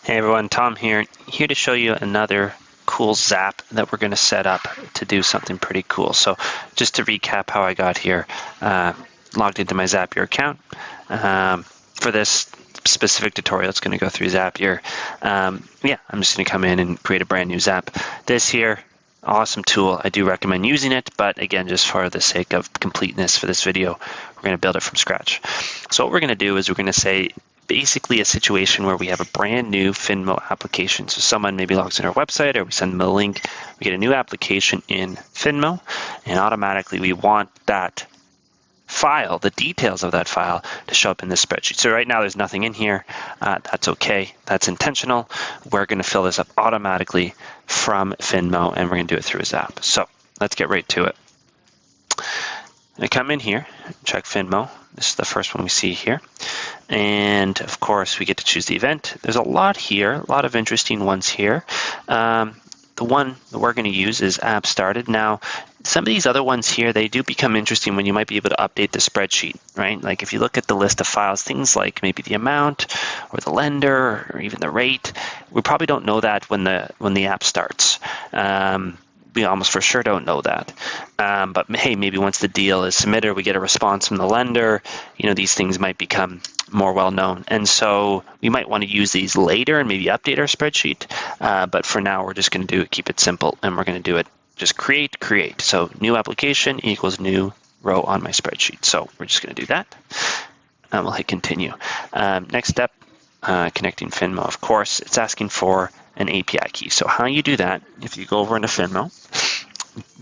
Hey everyone, Tom here to show you another cool Zap that we're going to set up to do something pretty cool. So just to recap how I got here, logged into my Zapier account. For this specific tutorial, it's going to go through Zapier. I'm just going to come in and create a brand new Zap. This here, awesome tool. I do recommend using it, but again, just for the sake of completeness for this video, we're going to build it from scratch. So what we're going to do is we're going to say basically a situation where we have a brand new Finmo application. So someone maybe logs in our website or we send them a link, we get a new application in Finmo, and automatically we want that file, the details of that file, to show up in this spreadsheet. So right now there's nothing in here. That's okay. That's intentional. We're going to fill this up automatically from Finmo, and we're going to do it through a Zap. So let's get right to it. I come in here, check Finmo. This is the first one we see here. And of course, we get to choose the event. There's a lot here, a lot of interesting ones here. The one that we're going to use is app started. Now, some of these other ones here, they do become interesting when you might be able to update the spreadsheet, right? Like if you look at the list of files, things like maybe the amount or the lender or even the rate, we probably don't know that when the app starts. We almost for sure don't know that. But hey, maybe once the deal is submitted, we get a response from the lender, these things might become more well known. And so we might want to use these later and maybe update our spreadsheet. But for now, we're just going to keep it simple, and we're going to do it just create. So new application equals new row on my spreadsheet. So we're just going to do that. And we'll hit continue. Next step, connecting Finmo. Of course, it's asking for an API key. So how you do that, if you go over into Finmo,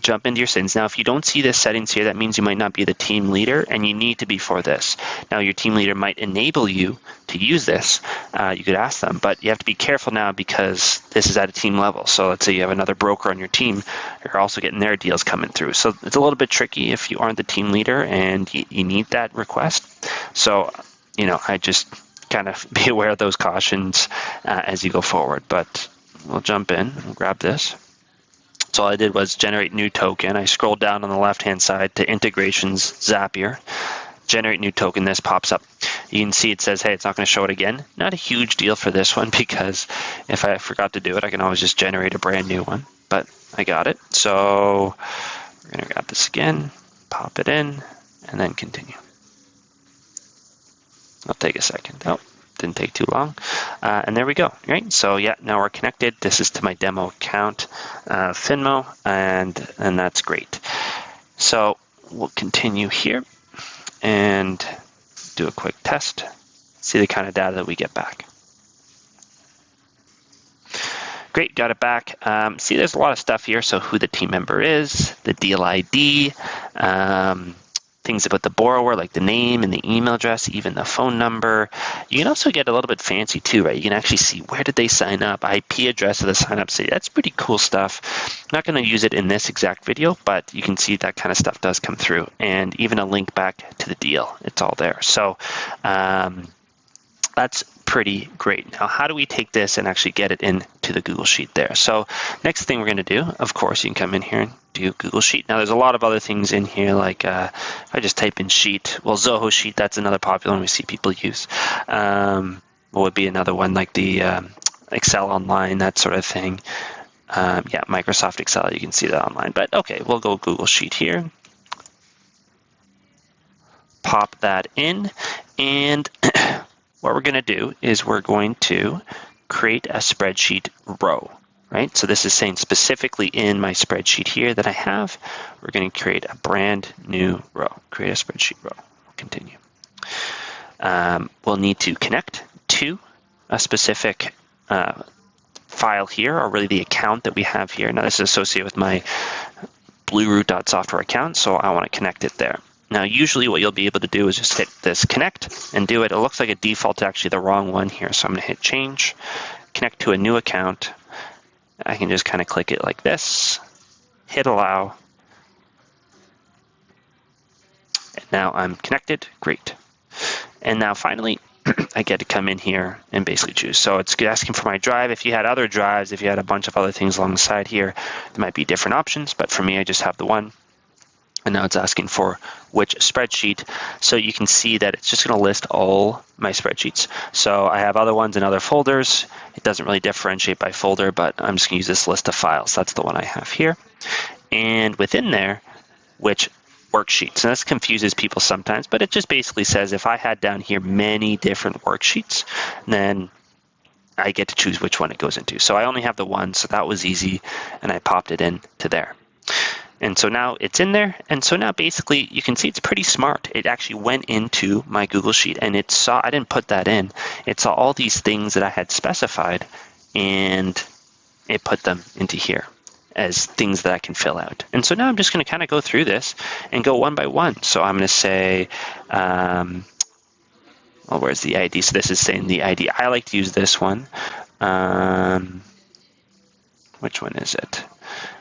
jump into your settings. Now, if you don't see the settings here, that means you might not be the team leader, and you need to be for this. Now, your team leader might enable you to use this. You could ask them, but you have to be careful now because this is at a team level. So let's say you have another broker on your team, you're also getting their deals coming through. So it's a little bit tricky if you aren't the team leader and you need that request. So, I just kind of be aware of those cautions as you go forward. But we'll jump in and grab this. So all I did was generate new token. I scrolled down on the left-hand side to integrations, Zapier, generate new token. This pops up. You can see it says, hey, it's not going to show it again. Not a huge deal for this one because if I forgot to do it, I can always just generate a brand new one. But I got it. So we're going to grab this again, pop it in, and then continue. It'll take a second. Oh, didn't take too long. And there we go, right? So yeah, now we're connected. This is to my demo account, Finmo, and that's great. So we'll continue here and do a quick test, see the kind of data that we get back. Great, got it back. See, there's a lot of stuff here. So who the team member is, the deal ID, things about the borrower, like the name and the email address, even the phone number. You can also get a little bit fancy too, right? You can actually see where did they sign up, IP address of the sign up city. That's pretty cool stuff. I'm not going to use it in this exact video, but you can see that kind of stuff does come through, and even a link back to the deal. It's all there. So that's pretty great. Now, how do we take this and actually get it into the Google Sheet there? So next thing we're going to do, of course, you can come in here and do Google Sheet. Now, there's a lot of other things in here, like if I just type in Sheet, well, Zoho Sheet, that's another popular one we see people use. What would be another one, like the Excel Online, that sort of thing. Microsoft Excel, you can see that online. But okay, we'll go Google Sheet here. Pop that in, and what we're going to do is we're going to create a spreadsheet row, right? So this is saying specifically in my spreadsheet here that I have, we're going to create a brand new row, create a spreadsheet row. Continue. We'll need to connect to a specific file here, or really the account that we have here. Now this is associated with my blueroot.software account, so I want to connect it there. Now, usually what you'll be able to do is just hit this connect and do it. It looks like a default to actually the wrong one here. So I'm going to hit change, connect to a new account. I can just kind of click it like this, hit allow. And now I'm connected. Great. And now finally, I get to come in here and basically choose. So it's asking for my drive. If you had other drives, if you had a bunch of other things alongside here, there might be different options. But for me, I just have the one. And now it's asking for which spreadsheet. So you can see that it's just going to list all my spreadsheets. So I have other ones in other folders. It doesn't really differentiate by folder, but I'm just going to use this list of files. That's the one I have here. And within there, which worksheets. And this confuses people sometimes, but it just basically says if I had down here many different worksheets, then I get to choose which one it goes into. So I only have the one, so that was easy, and I popped it into there. And so now it's in there, and so now basically you can see it's pretty smart. It actually went into my Google Sheet, and it saw, I didn't put that in, it saw all these things that I had specified, and it put them into here as things that I can fill out. And so now I'm just going to kind of go through this and go one by one. So I'm going to say, well, where's the ID? So this is saying the ID. I like to use this one. Which one is it?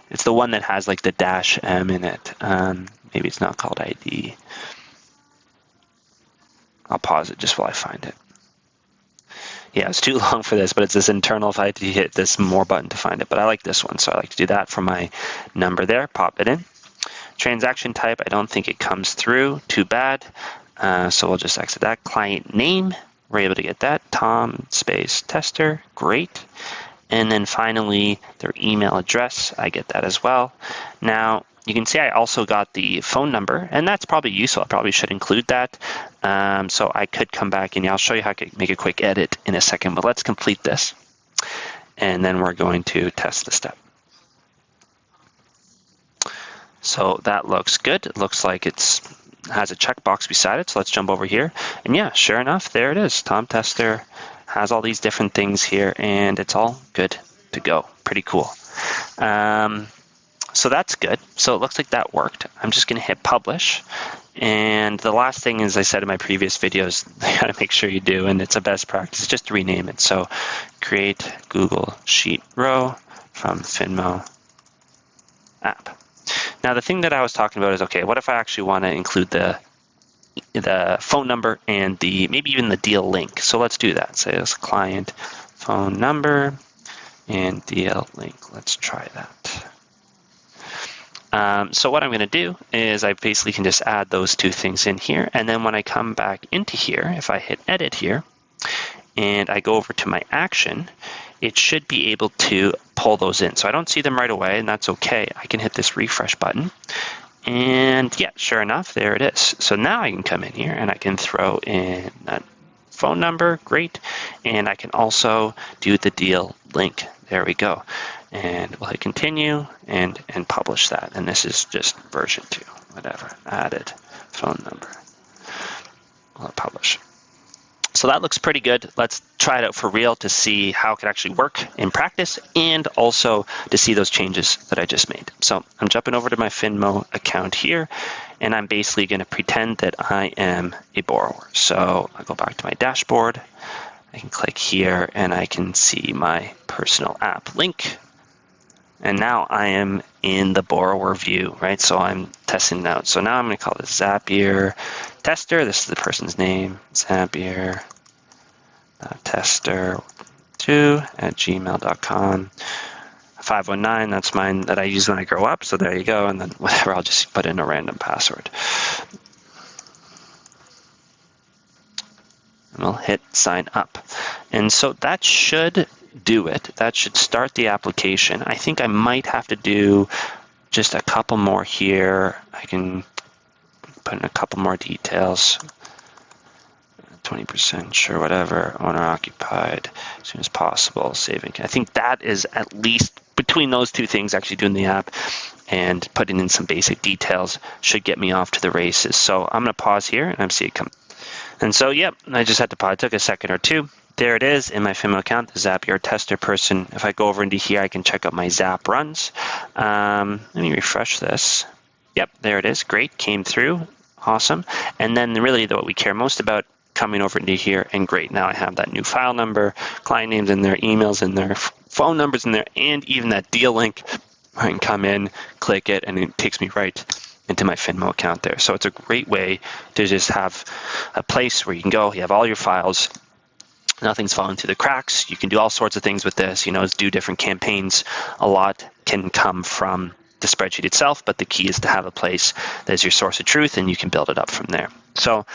It's the one that has like the -M in it. Maybe it's not called ID. I'll pause it just while I find it. Yeah, it's too long for this, but it's this internal. If I had to hit this more button to find it, but I like this one, so I like to do that for my number there. Pop it in. Transaction type, I don't think it comes through. Too bad. So we'll just exit that. Client name, we're able to get that. Tom space tester, great. And then finally, their email address, I get that as well. Now, you can see I also got the phone number, and that's probably useful. I probably should include that. So I could come back and I'll show you how I could make a quick edit in a second, but let's complete this. And then we're going to test the step. So that looks good. It looks like it has a checkbox beside it. So let's jump over here. And yeah, sure enough, there it is. Tom Tester has all these different things here, and it's all good to go. Pretty cool. So that's good. So it looks like that worked. I'm just going to hit publish. And the last thing, as I said in my previous videos, you got to make sure you do, and it's a best practice, just to rename it. So create Google Sheet row from Finmo app. Now the thing that I was talking about is, okay, what if I actually want to include the phone number and maybe even the deal link? So let's do that. Say this client phone number and deal link. Let's try that. So what I'm going to do is I basically can just add those two things in here. And then when I come back into here, if I hit edit here and I go over to my action, it should be able to pull those in. So I don't see them right away, and that's okay. I can hit this refresh button. And yeah, sure enough, there it is. So now I can come in here and I can throw in that phone number, great. And I can also do the deal link. There we go. And we'll hit continue and publish that. And this is just version 2, whatever, added phone number. I'll publish. So that looks pretty good. Let's try it out for real to see how it could actually work in practice and also to see those changes that I just made. So I'm jumping over to my Finmo account here, and I'm basically going to pretend that I am a borrower. So I'll go back to my dashboard. I can click here and I can see my personal app link. And now I am in the borrower view, right? So I'm testing it out. So now I'm going to call this Zapier tester. This is the person's name, Zapier tester2@gmail.com. 519, that's mine that I use when I grow up. So there you go. And then whatever, I'll just put in a random password. And we'll hit sign up. And so that should do it. That should start the application. I think I might have to do just a couple more here. I can put in a couple more details. 20% sure, whatever, owner occupied, as soon as possible, saving. I think that is at least between those two things, actually doing the app and putting in some basic details should get me off to the races. So I'm going to pause here and I see it come. And so, yep, I just had to pause. It took a second or two. There it is in my Finmo account, the Zapier tester person. If I go over into here, I can check out my Zap runs. Let me refresh this. Yep, there it is. Great, came through. Awesome. And then really what we care most about, coming over into here, and great, now I have that new file number, client names in there, emails in there, phone numbers in there, and even that deal link. I can come in, click it, and it takes me right into my Finmo account there. So it's a great way to just have a place where you can go, you have all your files, nothing's falling through the cracks. You can do all sorts of things with this, do different campaigns. A lot can come from the spreadsheet itself, but the key is to have a place that's your source of truth, and you can build it up from there. So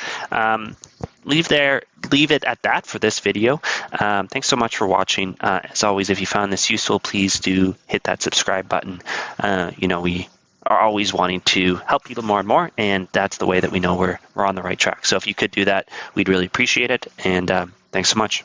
leave it at that for this video. Thanks so much for watching. As always, if you found this useful, please do hit that subscribe button. We are always wanting to help people more and more, and that's the way that we know we're on the right track. So if you could do that, we'd really appreciate it. And thanks so much.